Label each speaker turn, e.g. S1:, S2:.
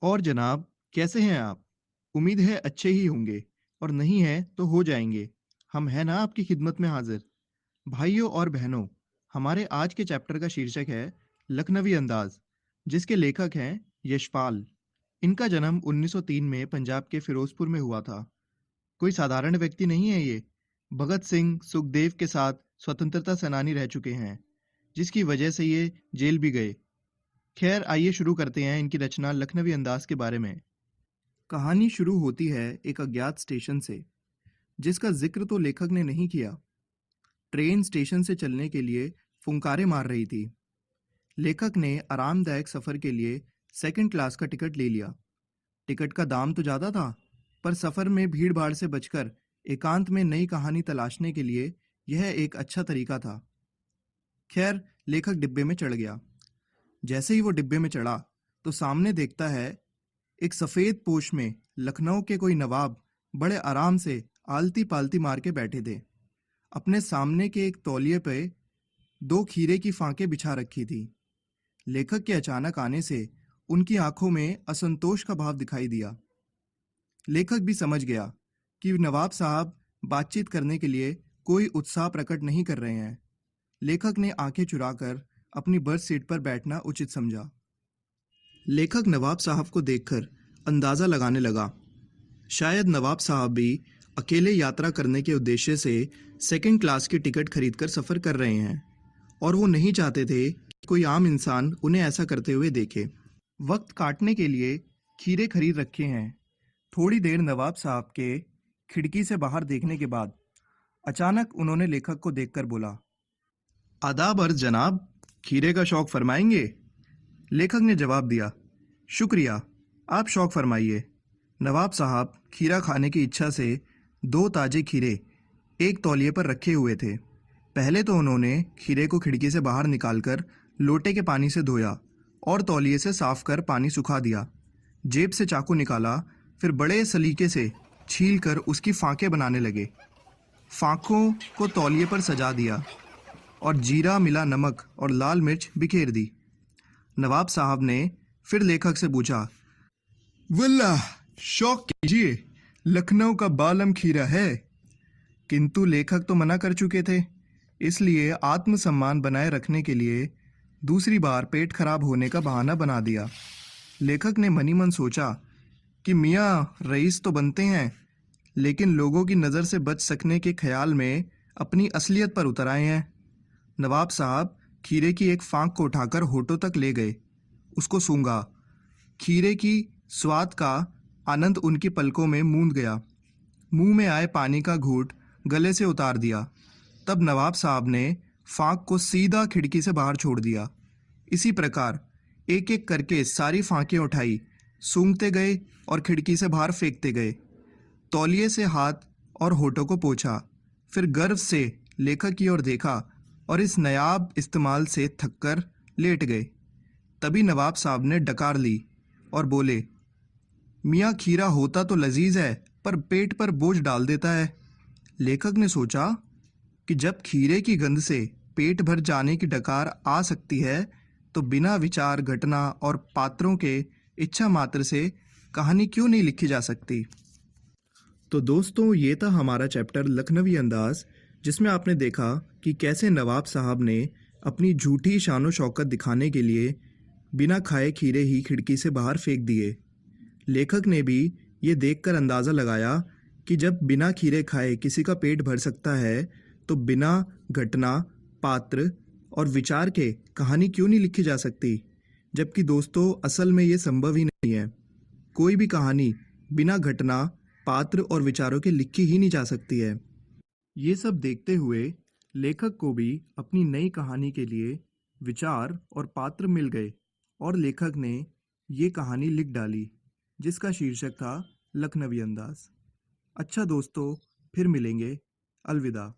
S1: और जनाब, कैसे हैं आप? उम्मीद है अच्छे ही होंगे और नहीं है तो हो जाएंगे। हम हैं ना आपकी खिदमत में हाजिर। भाइयों और बहनों, हमारे आज के चैप्टर का शीर्षक है लखनवी अंदाज, जिसके लेखक हैं यशपाल। इनका जन्म 1903 में पंजाब के फिरोजपुर में हुआ था। कोई साधारण व्यक्ति नहीं है ये। भगत सिंह, सुखदेव के साथ स्वतंत्रता सेनानी रह चुके हैं, जिसकी वजह से ये जेल भी गए। खैर, आइए शुरू करते हैं इनकी रचना लखनवी अंदाज के बारे में। कहानी शुरू होती है एक अज्ञात स्टेशन से, जिसका जिक्र तो लेखक ने नहीं किया। ट्रेन स्टेशन से चलने के लिए फुंकारे मार रही थी। लेखक ने आरामदायक सफर के लिए सेकंड क्लास का टिकट ले लिया। टिकट का दाम तो ज्यादा था, पर सफर में भीड़ भाड़ से बचकर एकांत में नई कहानी तलाशने के लिए यह एक अच्छा तरीका था। खैर, लेखक डिब्बे में चढ़ गया। जैसे ही वो डिब्बे में चढ़ा तो सामने देखता है एक सफेद पोश में लखनऊ के कोई नवाब बड़े आराम से आलती पालती मार के बैठे थे। अपने सामने के एक तौलिए पे दो खीरे की फांकें बिछा रखी थी। लेखक के अचानक आने से उनकी आंखों में असंतोष का भाव दिखाई दिया। लेखक भी समझ गया कि नवाब साहब बातचीत करने के लिए कोई उत्साह प्रकट नहीं कर रहे हैं। लेखक ने आंखें चुराकर अपनी बर्थ सीट पर बैठना उचित समझा। लेखक नवाब साहब को देखकर अंदाजा लगाने लगा, शायद नवाब साहब भी अकेले यात्रा करने के उद्देश्य से सेकंड क्लास की टिकट खरीदकर सफ़र कर रहे हैं और वो नहीं चाहते थे कि कोई आम इंसान उन्हें ऐसा करते हुए देखे। वक्त काटने के लिए खीरे खरीद रखे हैं। थोड़ी देर नवाब साहब के खिड़की से बाहर देखने के बाद अचानक उन्होंने लेखक को देखकर बोला, आदाब अर्ज जनाब, खीरे का शौक फरमाएंगे? लेखक ने जवाब दिया, शुक्रिया, आप शौक फरमाइए। नवाब साहब खीरा खाने की इच्छा से दो ताजे खीरे एक तौलिए पर रखे हुए थे। पहले तो उन्होंने खीरे को खिड़की से बाहर निकालकर लोटे के पानी से धोया और तौलिए से साफ कर पानी सुखा दिया। जेब से चाकू निकाला, फिर बड़े सलीके से छील कर उसकी फांकें बनाने लगे। फांकों को तौलिए पर सजा दिया और जीरा मिला नमक और लाल मिर्च बिखेर दी। नवाब साहब ने फिर लेखक से पूछा, वल्लाह, शौक कीजिए, लखनऊ का बालम खीरा है। किंतु लेखक तो मना कर चुके थे, इसलिए आत्मसम्मान बनाए रखने के लिए दूसरी बार पेट खराब होने का बहाना बना दिया। लेखक ने मनी मन सोचा कि मियाँ रईस तो बनते हैं, लेकिन लोगों की नज़र से बच सकने के ख्याल में अपनी असलियत पर उतर आए हैं। नवाब साहब खीरे की एक फांक को उठाकर होठों तक ले गए, उसको सूंघा। खीरे की स्वाद का आनंद उनकी पलकों में मूंद गया। मुंह में आए पानी का घूंट गले से उतार दिया। तब नवाब साहब ने फांक को सीधा खिड़की से बाहर छोड़ दिया। इसी प्रकार एक एक करके सारी फांकें उठाई, सूंघते गए और खिड़की से बाहर फेंकते गए। तौलिए से हाथ और होठों को पोंछा, फिर गर्व से लेखक की ओर देखा और इस नायाब इस्तेमाल से थककर लेट गए। तभी नवाब साहब ने डकार ली और बोले, मियाँ खीरा होता तो लजीज है, पर पेट पर बोझ डाल देता है। लेखक ने सोचा कि जब खीरे की गंध से पेट भर जाने की डकार आ सकती है, तो बिना विचार घटना और पात्रों के इच्छा मात्र से कहानी क्यों नहीं लिखी जा सकती। तो दोस्तों, ये था हमारा चैप्टर लखनवी अंदाज, जिसमें आपने देखा कि कैसे नवाब साहब ने अपनी झूठी शानो शौकत दिखाने के लिए बिना खाए खीरे ही खिड़की से बाहर फेंक दिए। लेखक ने भी ये देखकर अंदाज़ा लगाया कि जब बिना खीरे खाए किसी का पेट भर सकता है, तो बिना घटना, पात्र और विचार के कहानी क्यों नहीं लिखी जा सकती। जबकि दोस्तों, असल में ये संभव ही नहीं है। कोई भी कहानी बिना घटना, पात्र और विचारों के लिखी ही नहीं जा सकती है। ये सब देखते हुए लेखक को भी अपनी नई कहानी के लिए विचार और पात्र मिल गए और लेखक ने ये कहानी लिख डाली, जिसका शीर्षक था लखनवी अंदाज। अच्छा दोस्तों, फिर मिलेंगे। अलविदा।